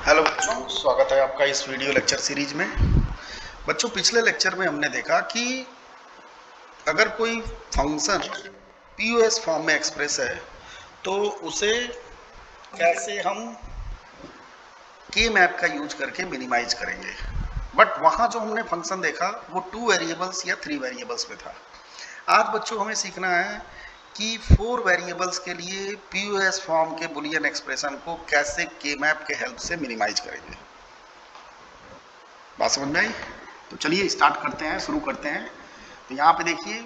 Hello बच्चों, स्वागत है आपका इस वीडियो लेक्चर सीरीज में। बच्चों, पिछले लेक्चर में हमने देखा कि अगर कोई फंक्शन पीओएस फॉर्म में एक्सप्रेस है तो उसे कैसे हम के मैप का यूज करके मिनिमाइज करेंगे। बट वहाँ जो हमने फंक्शन देखा वो 2 वेरिएबल्स या 3 वेरिएबल्स में था। आज बच्चों हमें सीखना है कि 4 वेरिएबल्स के लिए पीओएस फॉर्म के बुलियन एक्सप्रेशन को कैसे के मैप के हेल्प से मिनिमाइज करेंगे। बात समझ में आई? तो चलिए स्टार्ट करते हैं, शुरू करते हैं। तो यहाँ पे देखिए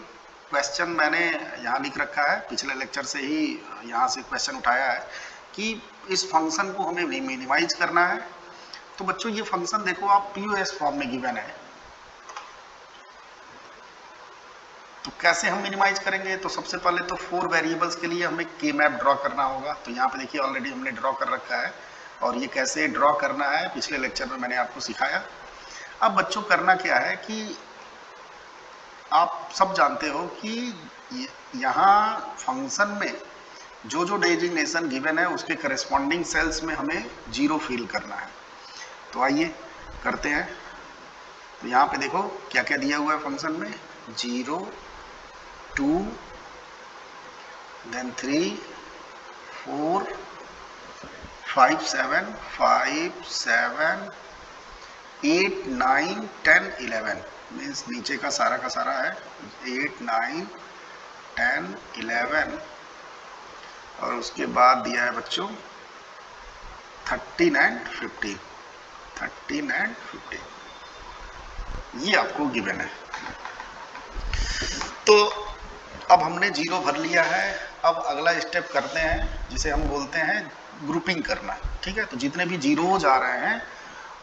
क्वेश्चन मैंने यहाँ लिख रखा है, पिछले लेक्चर से ही यहाँ से क्वेश्चन उठाया है कि इस फंक्शन को हमें मिनिमाइज करना है। तो बच्चों ये फंक्शन देखो आप पीओएस फॉर्म में गिवन है, तो कैसे हम मिनिमाइज करेंगे। तो सबसे पहले तो 4 वेरिएबल्स के लिए हमें के मैप ड्रॉ करना होगा। तो यहाँ पे देखिए ऑलरेडी हमने ड्रॉ कर रखा है और ये कैसे ड्रॉ करना है पिछले लेक्चर में मैंने आपको सिखाया। अब बच्चों करना क्या है कि आप सब जानते हो कि यहाँ फंक्शन में जो जो डेजिग्नेशन गिवन है उसके करस्पॉन्डिंग सेल्स में हमें 0 फिल करना है। तो आइए करते हैं। तो यहाँ पे देखो क्या क्या दिया हुआ है फंक्शन में, 0 2 then 3 4 5 7 8 9 10 11 मीन्स नीचे का सारा है 8 9 10 11 और उसके बाद दिया है बच्चों 13 एंड 15 ये आपको गिवन है। तो अब हमने 0 भर लिया है। अब अगला स्टेप करते हैं जिसे हम बोलते हैं ग्रुपिंग करना। ठीक है, तो जितने भी जीरोज आ रहे हैं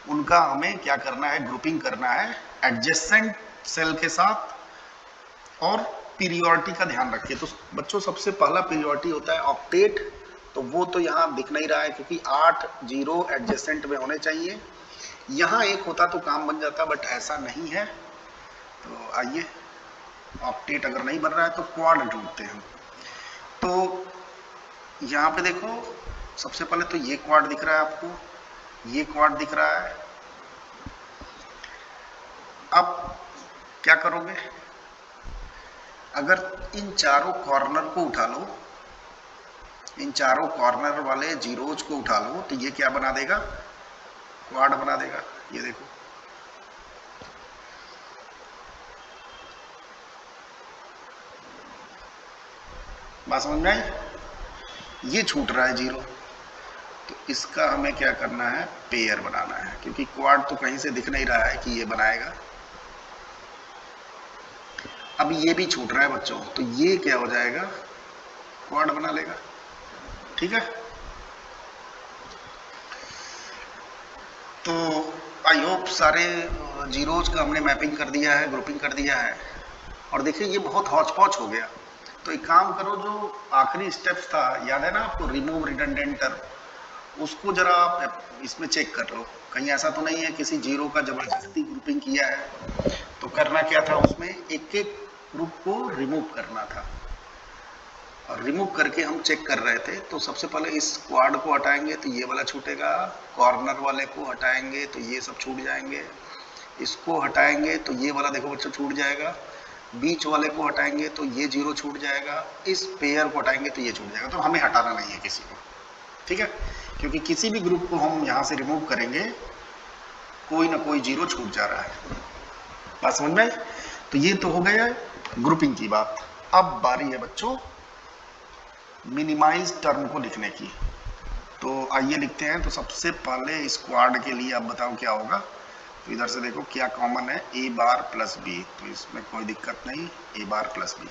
उनका हमें क्या करना है, ग्रुपिंग करना है एडजेसेंट सेल के साथ। और पीरियोडिटी का ध्यान रखिए। तो बच्चों सबसे पहला पीरियोडिटी होता है ऑक्टेट। तो वो तो यहाँ दिख नहीं रहा है क्योंकि 8 0 एडजेसेंट में होने चाहिए। यहाँ एक होता तो काम बन जाता, बट ऐसा नहीं है। तो आइए, ऑक्टेट अगर नहीं बन रहा है तो क्वाड ढूंढते हैं। तो यहाँ पे देखो सबसे पहले तो ये क्वाड दिख रहा है आपको, ये क्वाड दिख रहा है। अब क्या करोगे, अगर इन चारों कॉर्नर को उठा लो, इन चारों कॉर्नर वाले जीरोज को उठा लो, तो ये क्या बना देगा, क्वाड बना देगा। ये देखो बात समझ में आई? ये छूट रहा है 0, तो इसका हमें क्या करना है, पेयर बनाना है, क्योंकि क्वाड तो कहीं से दिख नहीं रहा है कि ये बनाएगा। अब ये भी छूट रहा है बच्चों, तो ये क्या हो जाएगा, क्वाड बना लेगा। ठीक है, तो आई होप सारे जीरोज का हमने मैपिंग कर दिया है, ग्रुपिंग कर दिया है। और देखिए ये बहुत हौच पौच हो गया। तो एक काम करो, जो आखिरी स्टेप्स था याद है ना आपको, रिमूव रिडंडेंट टर्म, उसको जरा आप इसमें चेक कर लो, कहीं ऐसा तो नहीं है किसी जीरो का जबरदस्ती ग्रुपिंग किया है। तो करना क्या था, उसमें एक एक ग्रुप को रिमूव करना था। और रिमूव करके हम चेक कर रहे थे। तो सबसे पहले इस क्वाड को हटाएंगे तो ये वाला छूटेगा, कॉर्नर वाले को हटाएंगे तो ये सब छूट जाएंगे, इसको हटाएंगे तो ये वाला देखो बच्चों छूट जाएगा, बीच वाले को हटाएंगे तो ये 0 छूट जाएगा, इस पेयर को हटाएंगे तो ये छूट जाएगा। तो हमें हटाना नहीं है किसी को, ठीक है, क्योंकि किसी भी ग्रुप को हम यहाँ से रिमूव करेंगे कोई ना कोई 0 छूट जा रहा है। बात समझ में? तो ये तो हो गया ग्रुपिंग की बात। अब बारी है बच्चों मिनिमाइज टर्म को लिखने की। तो आइए लिखते हैं। तो सबसे पहले स्क्वाड के लिए आप बताओ क्या होगा। तो इधर से देखो क्या कॉमन है, ए बार प्लस बी, तो इसमें कोई दिक्कत नहीं, ए बार प्लस बी।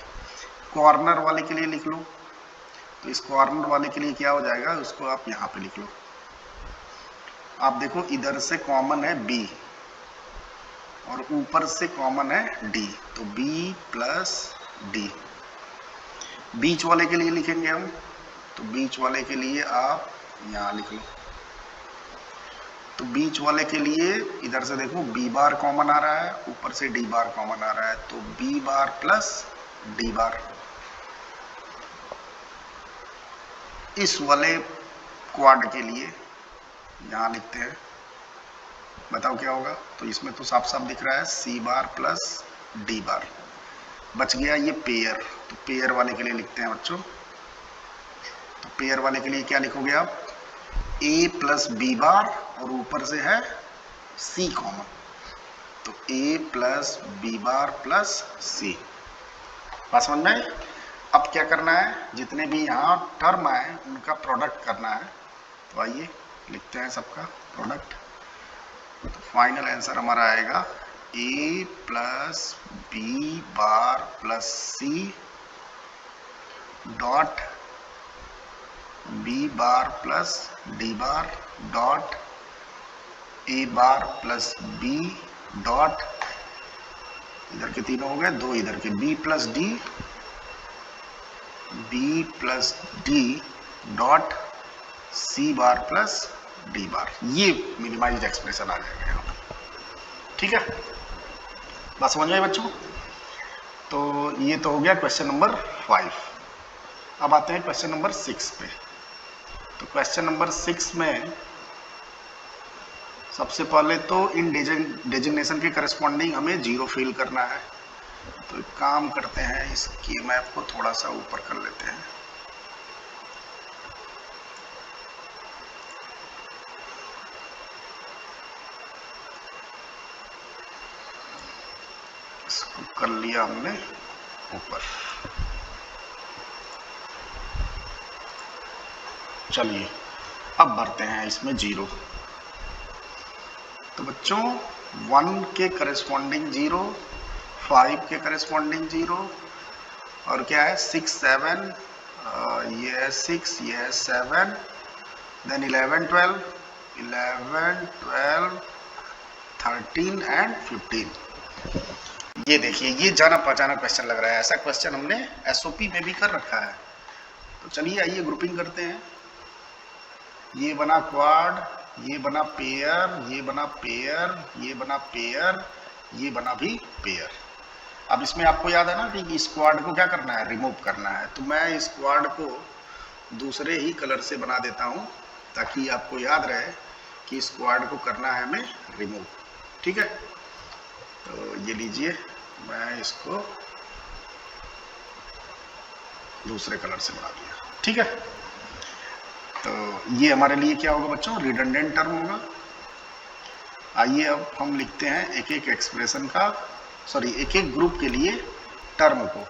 कॉर्नर वाले के लिए लिख लो, तो इस कॉर्नर वाले के लिए क्या हो जाएगा, उसको आप यहाँ पे लिख लो। आप देखो इधर से कॉमन है बी और ऊपर से कॉमन है डी, तो बी प्लस डी। बीच वाले के लिए लिखेंगे हम, तो बीच वाले के लिए आप यहाँ लिख लो। तो बीच वाले के लिए इधर से देखो बी बार कॉमन आ रहा है, ऊपर से डी बार कॉमन आ रहा है, तो B bar plus D bar. इस वाले क्वाड के लिए यहाँ लिखते हैं, बताओ क्या होगा। तो इसमें तो साफ साफ दिख रहा है सी बार प्लस डी बार। बच गया ये पेयर, तो पेयर वाले के लिए लिखते हैं बच्चों। तो पेयर वाले के लिए क्या लिखोगे आप, ए प्लस बी बार और ऊपर से है सी कॉमन, तो ए प्लस बी बार प्लस सी। बात समझ में? अब क्या करना है, जितने भी यहाँ टर्म आए उनका प्रोडक्ट करना है। तो आइए लिखते हैं सबका प्रोडक्ट। तो फाइनल आंसर हमारा आएगा A plus B bar plus C dot B bar plus D bar dot A bar plus B dot, इधर के तीनों हो गए, दो इधर के, B plus D dot C bar plus D bar. ये मिनिमाइज्ड एक्सप्रेशन आ जाएगा यहाँ पर। ठीक है, बात समझ में बच्चों? तो ये तो हो गया क्वेश्चन नंबर 5। अब आते हैं क्वेश्चन नंबर 6 पे। तो क्वेश्चन नंबर 6 में सबसे पहले तो इन डेजिग्नेशन के करस्पॉन्डिंग हमें जीरो फिल करना है। तो एक काम करते हैं, इसकी मैप को थोड़ा सा ऊपर कर लेते हैं। इसको कर लिया हमने ऊपर। चलिए अब भरते हैं इसमें जीरो। तो बच्चों 1 के करस्पॉन्डिंग 0, 5 के करस्पॉन्डिंग 0, और क्या है 6, 7, ये है 6, ये है 7, देन 11, 12, 13 एंड 15। ये देखिए, ये जाना पहचाना क्वेश्चन लग रहा है। ऐसा क्वेश्चन हमने एसओपी में भी कर रखा है। तो चलिए आइए ग्रुपिंग करते हैं। ये बना क्वाड, ये बना पेयर, ये बना पेयर, ये बना पेयर, ये बना भी पेयर। अब इसमें आपको याद है ना कि स्क्वाड को क्या करना है, रिमूव करना है। तो मैं स्क्वाड को दूसरे ही कलर से बना देता हूँ ताकि आपको याद रहे कि स्क्वाड को करना है हमें रिमूव। ठीक है, तो ये लीजिए, मैं इसको दूसरे कलर से बना दिया। ठीक है, तो ये हमारे लिए क्या होगा बच्चों, रिडंडेंट टर्म होगा। आइए अब हम लिखते हैं एक एक एक्सप्रेशन का, सॉरी एक एक ग्रुप के लिए टर्म को।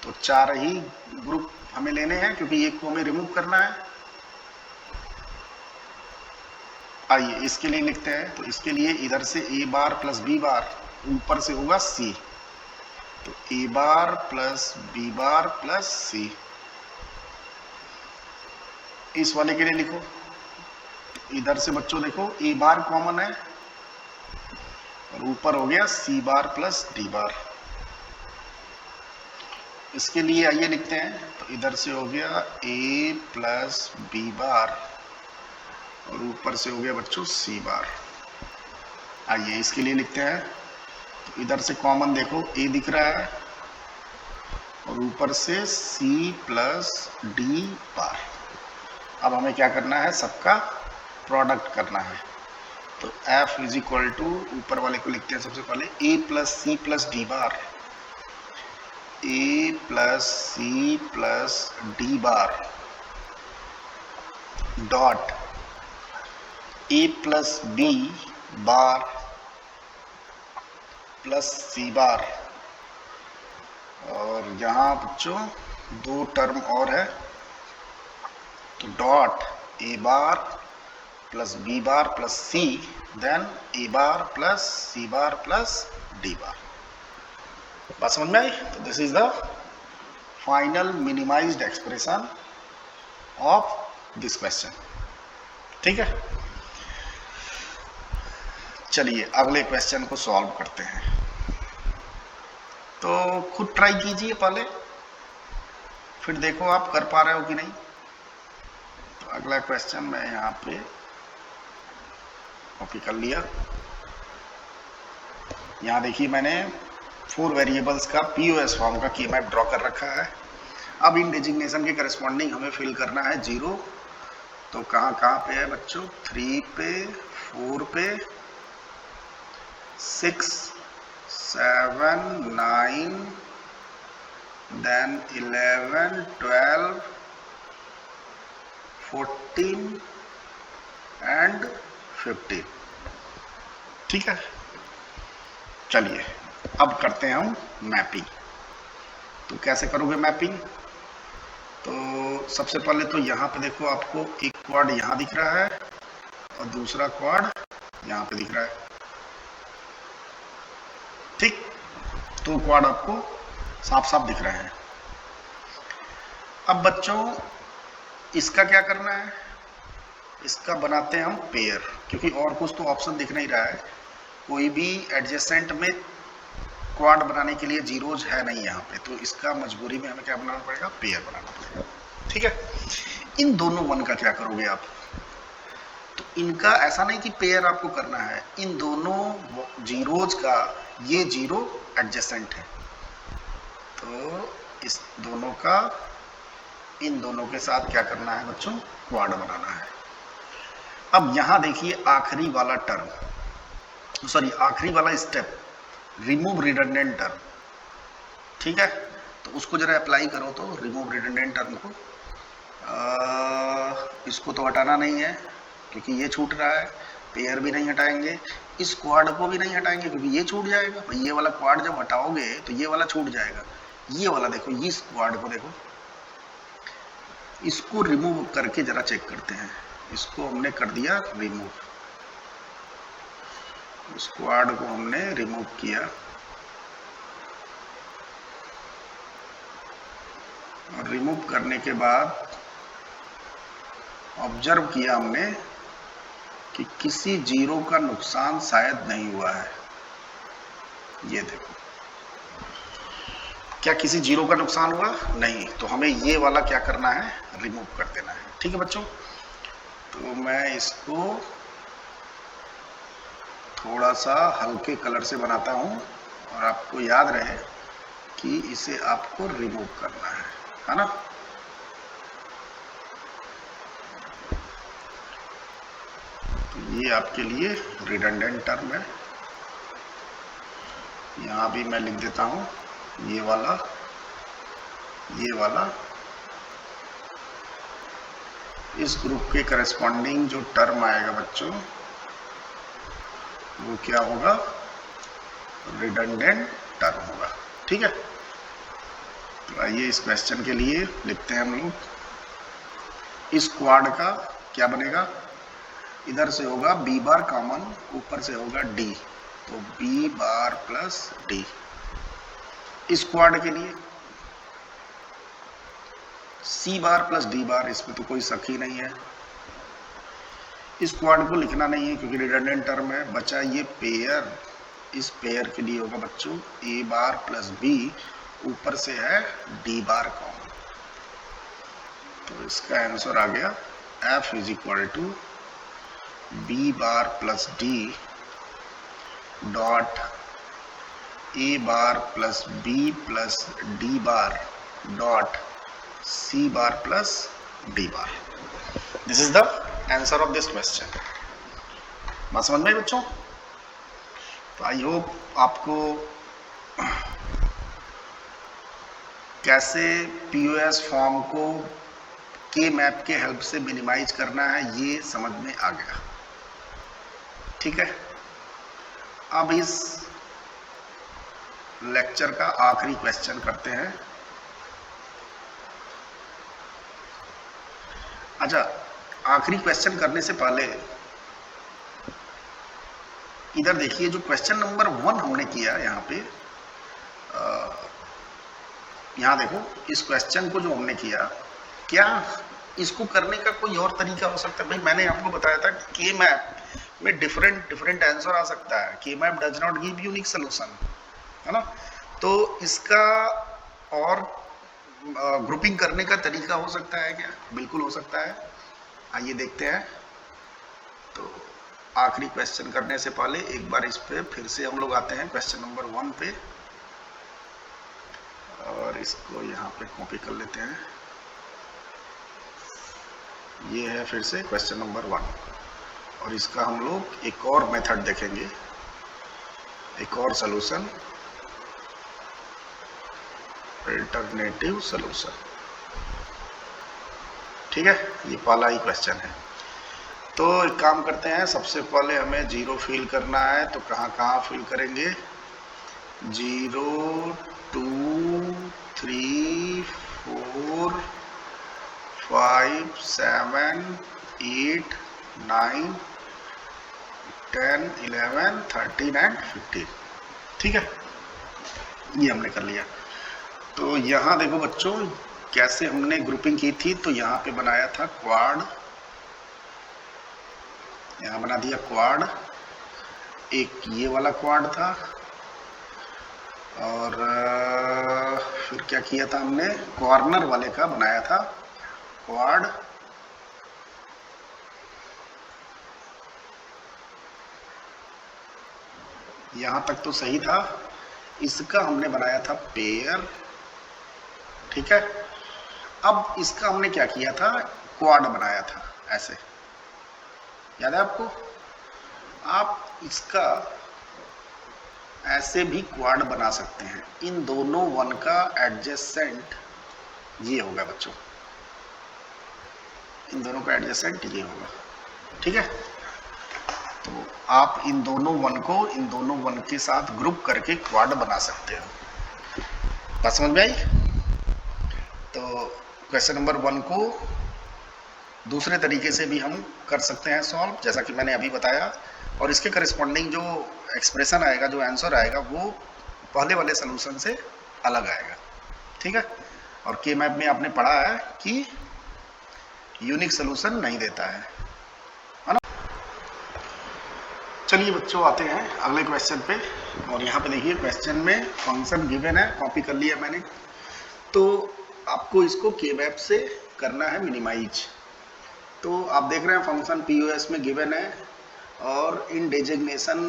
तो 4 ही ग्रुप हमें लेने हैं क्योंकि एक को हमें रिमूव करना है। आइए इसके लिए लिखते हैं। तो इसके लिए इधर से ए बार प्लस बी बार, ऊपर से होगा सी, तो ए bar plus B bar plus सी। इस वाले के लिए लिखो, इधर से बच्चों देखो ए बार कॉमन है और ऊपर हो गया सी बार प्लस डी बार। इसके लिए आइए लिखते हैं। तो इधर से हो गया ए प्लस बी बार और ऊपर से हो गया बच्चों सी बार। आइए इसके लिए लिखते हैं। तो इधर से कॉमन देखो ए दिख रहा है और ऊपर से सी प्लस डी बार। अब हमें क्या करना है, सबका प्रोडक्ट करना है। तो F इज इक्वल टू, ऊपर वाले को लिखते हैं सबसे पहले, A plus C plus D bar, A plus C plus D bar dot A plus B bar plus C bar. और यहाँ बच्चों 2 टर्म और है, तो dot A bar plus B bar plus C, then A bar plus C bar plus D bar. बात समझ में आई? तो this is the final minimised expression of this question. ठीक है, चलिए अगले क्वेश्चन को सॉल्व करते हैं। तो खुद ट्राई कीजिए पहले, फिर देखो आप कर पा रहे हो कि नहीं। तो अगला क्वेश्चन मैं यहाँ पे कॉपी कर लिया। यहाँ देखिए मैंने 4 वेरिएबल्स का पीओएस फॉर्म का की मैप ड्रॉ कर रखा है। अब इन डेजिग्नेशन के करस्पॉन्डिंग हमें फिल करना है 0। तो कहाँ कहाँ पे है बच्चों, 3 पे, 4 पे, 6, 7, 9, देन 11, 12, 14 एंड 15। ठीक है, चलिए अब करते हैं हम मैपिंग। तो कैसे करोगे मैपिंग? तो सबसे पहले तो यहाँ पे देखो, आपको एक क्वाड यहाँ दिख रहा है और दूसरा क्वाड यहाँ पे दिख रहा है। ठीक, तो क्वाड आपको साफ साफ दिख रहे हैं। अब बच्चों इसका क्या करना है, इसका बनाते हैं हम पेयर, क्योंकि और कुछ तो ऑप्शन दिख नहीं रहा है। कोई भी एडजेसेंट में क्वाड बनाने के लिए जीरोज है नहीं यहाँ पे, तो इसका मजबूरी में हमें क्या बनाना पड़ेगा, पेयर बनाना पड़ेगा। ठीक है, इन दोनों वन का क्या करोगे आप? तो इनका ऐसा नहीं कि पेयर आपको करना है, इन दोनों जीरोज का ये जीरो एडजेसेंट है, तो इस दोनों का इन दोनों के साथ क्या करना है बच्चों, क्वाड बनाना है। अब यहां देखिए आखिरी वाला टर्म, सॉरी आखिरी वाला स्टेप, रिमूव रिडंडेंट टर्म। ठीक है, तो उसको जरा अप्लाई करो। तो रिमूव रिडंडेंट टर्म को इसको तो हटाना नहीं है क्योंकि ये छूट रहा है, पेयर भी नहीं हटाएंगे, इस क्वाड को भी नहीं हटाएंगे क्योंकि ये छूट जाएगा। भाई ये वाला क्वाड जब हटाओगे तो ये वाला छूट जाएगा। ये वाला देखो, इस क्वाड को देखो, इसको रिमूव करके जरा चेक करते हैं। इसको हमने कर दिया रिमूव, स्क्वाड को हमने रिमूव किया और रिमूव करने के बाद ऑब्जर्व किया हमने कि किसी जीरो का नुकसान शायद नहीं हुआ है। ये देखो, क्या किसी जीरो का नुकसान हुआ? नहीं। तो हमें ये वाला क्या करना है, रिमूव कर देना है। ठीक है बच्चों, तो मैं इसको थोड़ा सा हल्के कलर से बनाता हूं और आपको याद रहे कि इसे आपको रिमूव करना है ना। तो ये आपके लिए रिडंडेंट टर्म है। यहां भी मैं लिख देता हूं ये वाला, ये वाला, इस ग्रुप के करस्पॉन्डिंग जो टर्म आएगा बच्चों वो क्या होगा, रिडंडेंट टर्म होगा। ठीक है, तो आइए इस क्वेश्चन के लिए लिखते हैं हम लोग। इस क्वाड का क्या बनेगा, इधर से होगा बी बार कॉमन, ऊपर से होगा डी, तो बी बार प्लस डी। इस क्वाड के लिए सी बार प्लस डी बार, इसमें तो कोई शक ही नहीं है। इस क्वाड को लिखना नहीं है क्योंकि रिडंडेंट टर्म है। बचा ये पेयर, इस पेयर के लिए होगा बच्चों ए बार प्लस बी, ऊपर से है डी बार कॉमन। तो इसका आंसर आ गया F is equal to B bar plus D dot A bar plus B plus D bar dot C bar plus D bar. This is the answer of this question. बात समझ में आई बच्चों? तो I hope आपको कैसे POS form को के map के हेल्प से मिनिमाइज करना है ये समझ में आ गया। ठीक है, अब इस लेक्चर का आखिरी क्वेश्चन करते हैं। अच्छा, आखिरी क्वेश्चन करने से पहले इधर देखिए, जो क्वेश्चन नंबर 1 हमने किया यहाँ पे, यहाँ देखो, इस क्वेश्चन को जो हमने किया, क्या इसको करने का कोई और तरीका हो सकता है? भाई मैंने आपको बताया था कि के मैप में डिफरेंट आंसर आ सकता है। के map does not give unique solution, है ना। तो इसका और ग्रुपिंग करने का तरीका हो सकता है क्या? बिल्कुल हो सकता है। आइए देखते हैं। तो आखिरी क्वेश्चन करने से पहले एक बार इस पे फिर से हम लोग आते हैं क्वेश्चन नंबर 1 पे, और इसको यहाँ पे कॉपी कर लेते हैं। ये है फिर से क्वेश्चन नंबर 1, और इसका हम लोग एक और मेथड देखेंगे, एक और सॉल्यूशन, अल्टरनेटिव सॉल्यूशन। ठीक है, ये पहला ही क्वेश्चन है। तो एक काम करते हैं, सबसे पहले हमें 0 फिल करना है, तो कहाँ कहाँ फिल करेंगे? 0 2 3 4 5 7 8 9 10 11 13 एंड 15। ठीक है, ये हमने कर लिया। तो यहाँ देखो बच्चों कैसे हमने ग्रुपिंग की थी, तो यहाँ पे बनाया था क्वाड, यहाँ बना दिया क्वाड, एक ये वाला क्वाड था, और फिर क्या किया था हमने, कॉर्नर वाले का बनाया था क्वाड, यहाँ तक तो सही था। इसका हमने बनाया था पेयर। ठीक है, अब इसका हमने क्या किया था, क्वाड बनाया था ऐसे, याद है आपको? आप इसका ऐसे भी क्वाड बना सकते हैं। इन दोनों 1 का एडजेसेंट ये होगा बच्चों, इन दोनों का एडजेसेंट ये होगा। ठीक है, तो आप इन दोनों 1 को इन दोनों 1 के साथ ग्रुप करके क्वाड बना सकते हो। बात समझ में आई? तो क्वेश्चन नंबर 1 को दूसरे तरीके से भी हम कर सकते हैं सॉल्व, जैसा कि मैंने अभी बताया, और इसके करस्पॉन्डिंग जो एक्सप्रेशन आएगा, जो आंसर आएगा, वो पहले वाले सॉल्यूशन से अलग आएगा। ठीक है, और के मैप में आपने पढ़ा है कि यूनिक सॉल्यूशन नहीं देता है ना? चलिए बच्चों आते हैं अगले क्वेश्चन पे, और यहाँ पे देखिए क्वेश्चन में फंक्शन गिवन है, कॉपी कर लिया मैंने। तो आपको इसको के मैप से करना है मिनिमाइज। तो आप देख रहे हैं फंक्शन पीओएस में गिवन है, और इन डेजिग्नेशन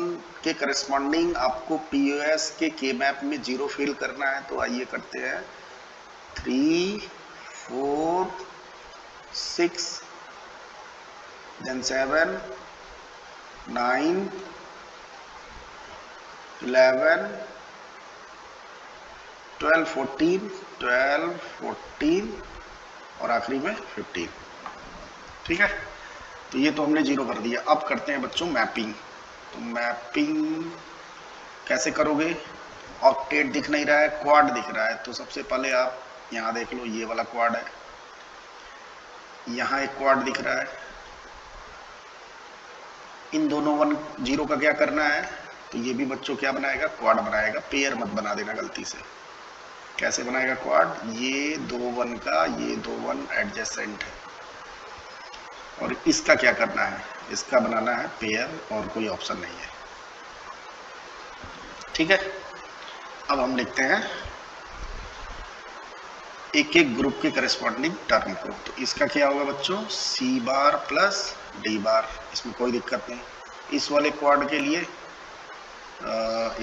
के करस्पॉन्डिंग आपको पीओएस के मैप में 0 फिल करना है। तो आइए करते हैं, 3 4 6 then 7 9 11 12 14 और आखिरी में 15। ठीक है, तो ये तो हमने 0 कर दिया। अब करते हैं बच्चों मैपिंग। तो मैपिंग कैसे करोगे? ऑक्टेट दिख नहीं रहा है, क्वाड दिख रहा है। तो सबसे पहले आप यहाँ देख लो, ये वाला क्वाड है, यहाँ एक क्वाड दिख रहा है। इन दोनों 1 0 का क्या करना है? तो ये भी बच्चों क्या बनाएगा? क्वाड बनाएगा। पेयर मत बना देना गलती से। कैसे बनाएगा क्वाड? ये 2 1 का ये 2 1 एडजेसेंट है, और इसका क्या करना है? इसका बनाना है पेयर, और कोई ऑप्शन नहीं है। ठीक है, अब हम लिखते हैं एक एक ग्रुप के करस्पॉन्डिंग टर्म को। तो इसका क्या होगा बच्चों? सी बार प्लस डी बार, इसमें कोई दिक्कत नहीं। इस वाले क्वाड के लिए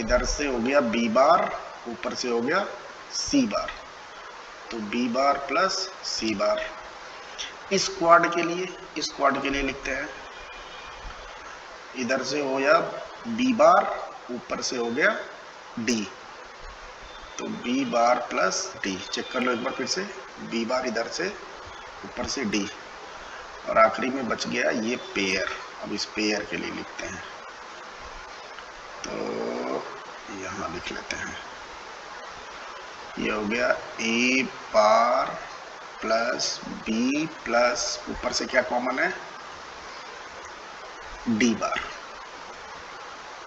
इधर से हो गया बी बार, ऊपर से हो गया सी बार, तो बी बार प्लस सी बार। इस क्वाड के लिए लिखते हैं, इधर से हो गया बी बार, ऊपर से हो गया डी, तो B bar plus D. Check कर लो एक बार फिर से, बी बार इधर से, ऊपर से डी, और आखिरी में बच गया ये पेयर। अब इस पेयर के लिए लिखते हैं, तो यहाँ लिख लेते हैं, ये हो गया ए बार प्लस बी प्लस, ऊपर से क्या कॉमन है? डी बार,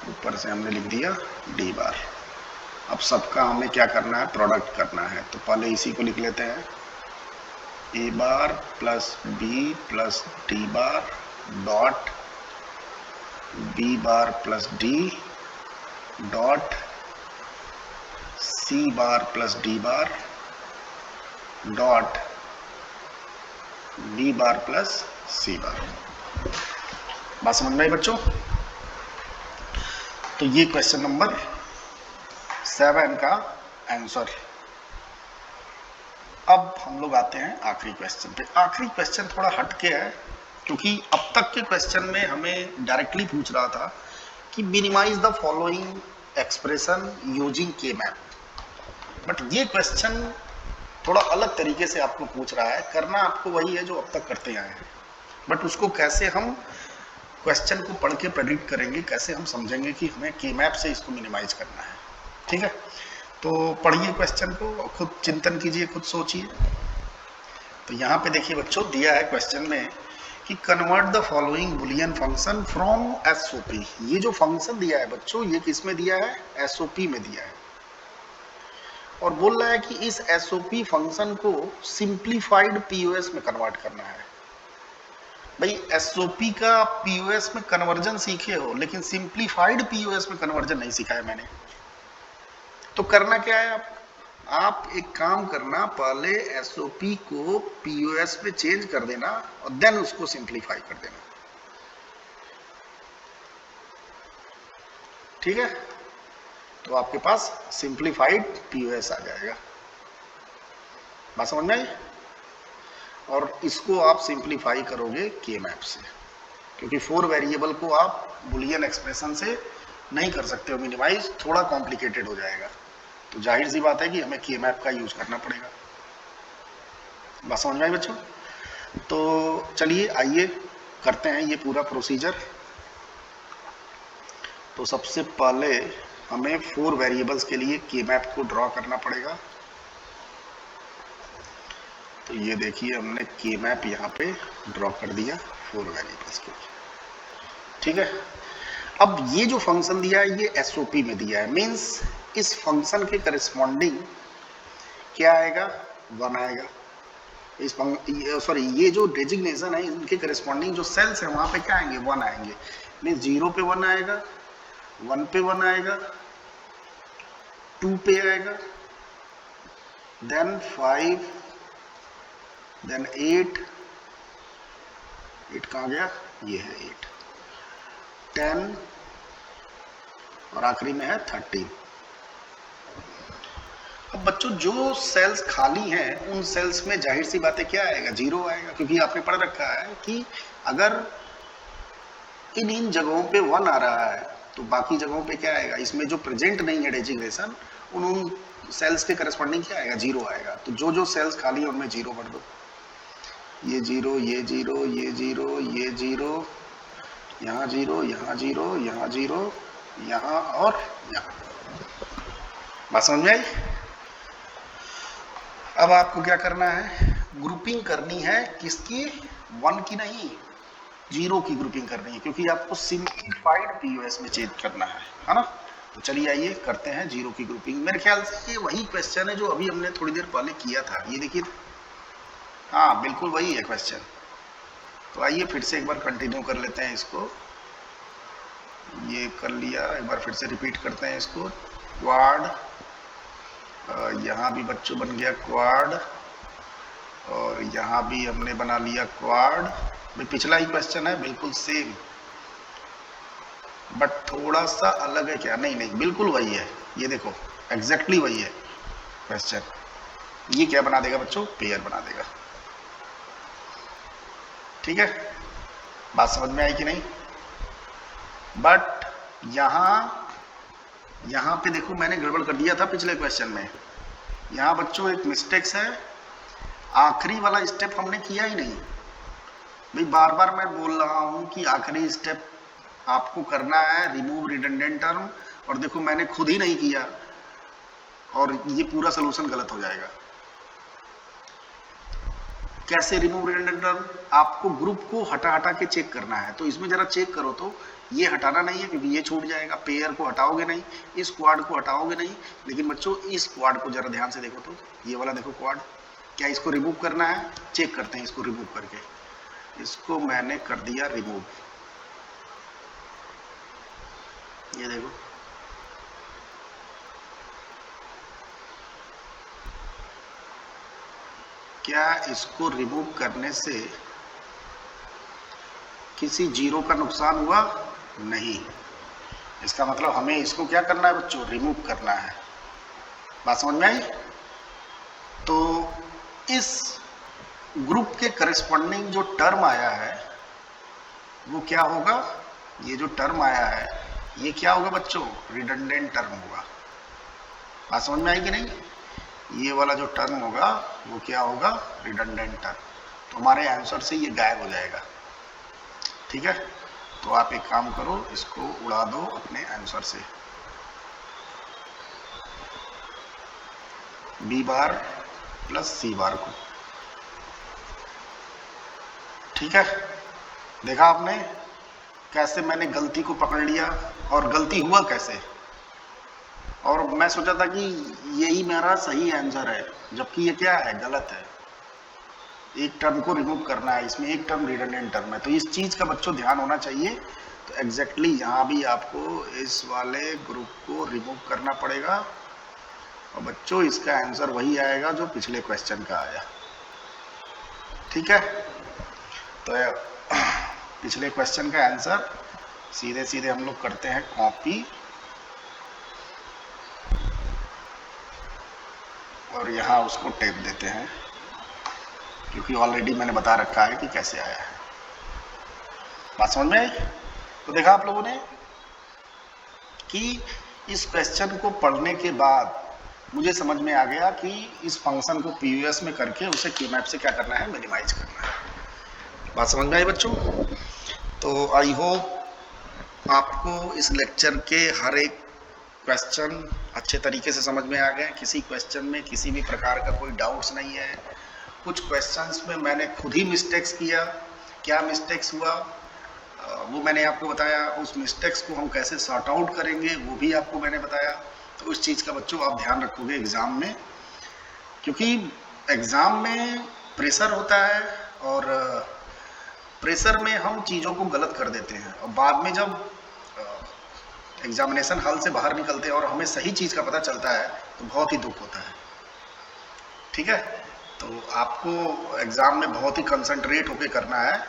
ऊपर से हमने लिख दिया डी बार। अब सबका हमें क्या करना है? प्रोडक्ट करना है। तो पहले इसी को लिख लेते हैं, A bar plus B plus D bar dot B bar plus D dot C bar plus D bar dot B bar plus C bar. बात समझ में आई बच्चों? तो ये क्वेश्चन नंबर 7 का आंसर। अब हम लोग आते हैं आखिरी क्वेश्चन पे। आखिरी क्वेश्चन थोड़ा हटके है, क्योंकि अब तक के क्वेश्चन में हमें डायरेक्टली पूछ रहा था कि minimize the following expression using K map, but ये क्वेश्चन थोड़ा अलग तरीके से आपको पूछ रहा है। करना आपको वही है जो अब तक करते आए हैं, बट उसको कैसे हम क्वेश्चन को पढ़ के प्रेडिक्ट करेंगे, कैसे हम समझेंगे कि हमें के मैप से इसको मिनिमाइज करना है। ठीक है, तो पढ़िए क्वेश्चन को, खुद चिंतन कीजिए, खुद सोचिए। तो यहाँ पे देखिए बच्चों, दिया है क्वेश्चन में कि convert the following Boolean function from SOP. ये जो फंक्शन दिया है बच्चों, ये किस में दिया है? एसओपी में दिया है, और बोल रहा है कि इस एसओपी फंक्शन को सिंप्लीफाइड पीओएस में कन्वर्ट करना है। भाई एसओपी का पीओएस में कन्वर्जन सीखे हो, लेकिन सिंप्लीफाइड पीओएस में कन्वर्जन नहीं सीखा है मैंने। तो करना क्या है आप एक काम करना, पहले एसओपी को पीओएस में चेंज कर देना और देन उसको सिंप्लीफाई कर देना। ठीक है, तो आपके पास सिंप्लीफाइड पीओएस आ जाएगा। बात समझ में आई? और इसको आप सिंप्लीफाई करोगे के मैप से, क्योंकि 4 वेरिएबल को आप बुलियन एक्सप्रेशन से नहीं कर सकते हो मिनिमाइज, थोड़ा कॉम्प्लिकेटेड हो जाएगा। तो जाहिर सी बात है कि हमें के मैप का यूज करना पड़ेगा। बात समझ में आई बच्चों? तो चलिए आइए करते हैं ये पूरा प्रोसीजर। तो सबसे पहले हमें 4 वेरिएबल्स के लिए के मैप को ड्रॉ करना पड़ेगा। तो ये देखिए हमने के मैप यहाँ पे ड्रॉ कर दिया 4 वेरिएबल्स के लिए। ठीक है, अब ये जो फंक्शन दिया है ये एसओपी में दिया है, मीन्स इस फंक्शन के करस्पॉन्डिंग क्या आएगा? 1 आएगा। इस सॉरी, ये जो डेजिग्नेशन है इनके करस्पॉन्डिंग जो सेल्स है वहां पे क्या आएंगे? 1 आएंगे। मीन्स 0 पे 1 आएगा, 1 पे 1 आएगा, 2 पे आएगा, देन 5, देन 8 कहाँ गया? ये है 8, 10 और आखिरी में है 13। अब बच्चों जो सेल्स खाली हैं उन सेल्स में जाहिर सी बात है क्या आएगा? 0 आएगा, क्योंकि आपने पढ़ रखा है कि अगर इन जगहों पे 1 आ रहा है तो बाकी जगहों पे क्या आएगा? इसमें जो प्रेजेंट नहीं है डेजिग्नेशन, उन सेल्स के करस्पॉन्डिंग क्या आएगा? 0 आएगा। तो जो सेल्स खाली है उनमें 0 भर दो। ये 0, ये 0, ये 0, ये 0, यहाँ 0, यहाँ 0, यहाँ 0, यहाँ और यहाँ। बात समझ में आई? अब आपको क्या करना है? ग्रुपिंग करनी है, किसकी? 1 की नहीं, 0 की ग्रुपिंग करनी है, क्योंकि आपको सिंप्लीफाइड पीओएस में चेंज करना है ना। तो चलिए आइए करते हैं 0 की ग्रुपिंग। मेरे ख्याल से ये वही क्वेश्चन है जो अभी हमने थोड़ी देर पहले किया था। ये देखिए, हाँ बिल्कुल वही है क्वेश्चन। तो आइए फिर से एक बार कंटिन्यू कर लेते हैं इसको। ये कर लिया, एक बार फिर से रिपीट करते हैं इसको। क्वाड, यहाँ भी बच्चों बन गया क्वाड, और यहाँ भी हमने बना लिया क्वाड। भाई पिछला ही क्वेश्चन है, बिल्कुल सेम, बट थोड़ा सा अलग है क्या? नहीं नहीं, बिल्कुल वही है। ये देखो एग्जैक्टली वही है क्वेश्चन। ये क्या बना देगा बच्चों? पेयर बना देगा। ठीक है, बात समझ में आई कि नहीं? बट यहाँ पे देखो मैंने गड़बड़ कर दिया था पिछले क्वेश्चन में। यहाँ बच्चों एक मिस्टेक्स है, आखिरी वाला स्टेप हमने किया ही नहीं। भाई बार बार मैं बोल रहा हूँ कि आखिरी स्टेप आपको करना है, रिमूव रिडंडेंट टर्म, और देखो मैंने खुद ही नहीं किया और ये पूरा सोल्यूशन गलत हो जाएगा। कैसे रिमूव रिडंडेंट टर्म? आपको ग्रुप को हटा के चेक करना है। तो इसमें जरा चेक करो, तो ये हटाना नहीं है क्योंकि ये छूट जाएगा। पेयर को हटाओगे नहीं, इस क्वाड को हटाओगे नहीं, लेकिन बच्चों इस क्वाड को जरा ध्यान से देखो, तो ये वाला देखो क्वाड, क्या इसको रिमूव करना है? चेक करते हैं इसको रिमूव करके। इसको मैंने कर दिया रिमूव, ये देखो। क्या इसको रिमूव करने से किसी 0 का नुकसान हुआ? नहीं। इसका मतलब हमें इसको क्या करना है बच्चों? रिमूव करना है। बात समझ में आई? तो इस ग्रुप के करस्पॉन्डिंग जो टर्म आया है वो क्या होगा, ये जो टर्म आया है ये क्या होगा बच्चों, रिडंडेंट टर्म होगा। बात समझ में आई कि नहीं? ये वाला जो टर्म होगा वो क्या होगा, रिडंडेंट टर्म। तो हमारे आंसर से ये गायब हो जाएगा। ठीक है, तो आप एक काम करो, इसको उड़ा दो अपने आंसर से। बी बार प्लस सी बार को। ठीक है, देखा आपने कैसे मैंने गलती को पकड़ लिया और गलती हुआ कैसे। और मैं सोचा था कि यही मेरा सही आंसर है, जबकि ये क्या है, गलत है। एक टर्म को रिमूव करना है, इसमें एक टर्म रिडंडेंट टर्म है, तो इस चीज़ का बच्चों ध्यान होना चाहिए। तो एग्जैक्टली यहाँ भी आपको इस वाले ग्रुप को रिमूव करना पड़ेगा और बच्चों इसका आंसर वही आएगा जो पिछले क्वेश्चन का आया। ठीक है, तो पिछले क्वेश्चन का आंसर सीधे सीधे हम लोग करते हैं कॉपी और यहाँ उसको टेप देते हैं, क्योंकि ऑलरेडी मैंने बता रखा है कि कैसे आया है। बात समझ में आई? तो देखा आप लोगों ने कि इस क्वेश्चन को पढ़ने के बाद मुझे समझ में आ गया कि इस फंक्शन को पीयूएस में करके उसे क्यूमैप से क्या करना है, मिनिमाइज करना है। बात समझ में आई बच्चों? तो आई होप आपको इस लेक्चर के हर एक क्वेश्चन अच्छे तरीके से समझ में आ गए। किसी क्वेश्चन में किसी भी प्रकार का कोई डाउट्स नहीं है। कुछ क्वेश्चंस में मैंने खुद ही मिस्टेक्स किया, क्या मिस्टेक्स हुआ वो मैंने आपको बताया। उस मिस्टेक्स को हम कैसे सॉर्ट आउट करेंगे वो भी आपको मैंने बताया। तो उस चीज़ का बच्चों आप ध्यान रखोगे एग्ज़ाम में, क्योंकि एग्ज़ाम में प्रेशर होता है और प्रेशर में हम चीज़ों को गलत कर देते हैं और बाद में जब एग्जामिनेशन हॉल से बाहर निकलते हैं और हमें सही चीज़ का पता चलता है तो बहुत ही दुख होता है। ठीक है, तो आपको एग्ज़ाम में बहुत ही कंसंट्रेट होकर करना है।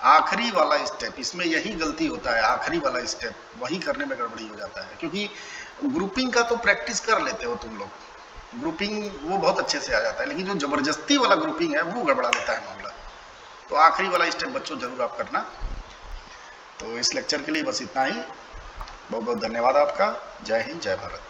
आखिरी वाला स्टेप, इसमें यही गलती होता है, आखिरी वाला स्टेप वही करने में गड़बड़ी हो जाता है। क्योंकि ग्रुपिंग का तो प्रैक्टिस कर लेते हो तुम लोग, ग्रुपिंग वो बहुत अच्छे से आ जाता है, लेकिन जो ज़बरदस्ती वाला ग्रुपिंग है वो गड़बड़ा देता है मामला। तो आखिरी वाला स्टेप बच्चों जरूर आप करना। तो इस लेक्चर के लिए बस इतना ही। बहुत बहुत धन्यवाद आपका। जय हिंद, जय भारत।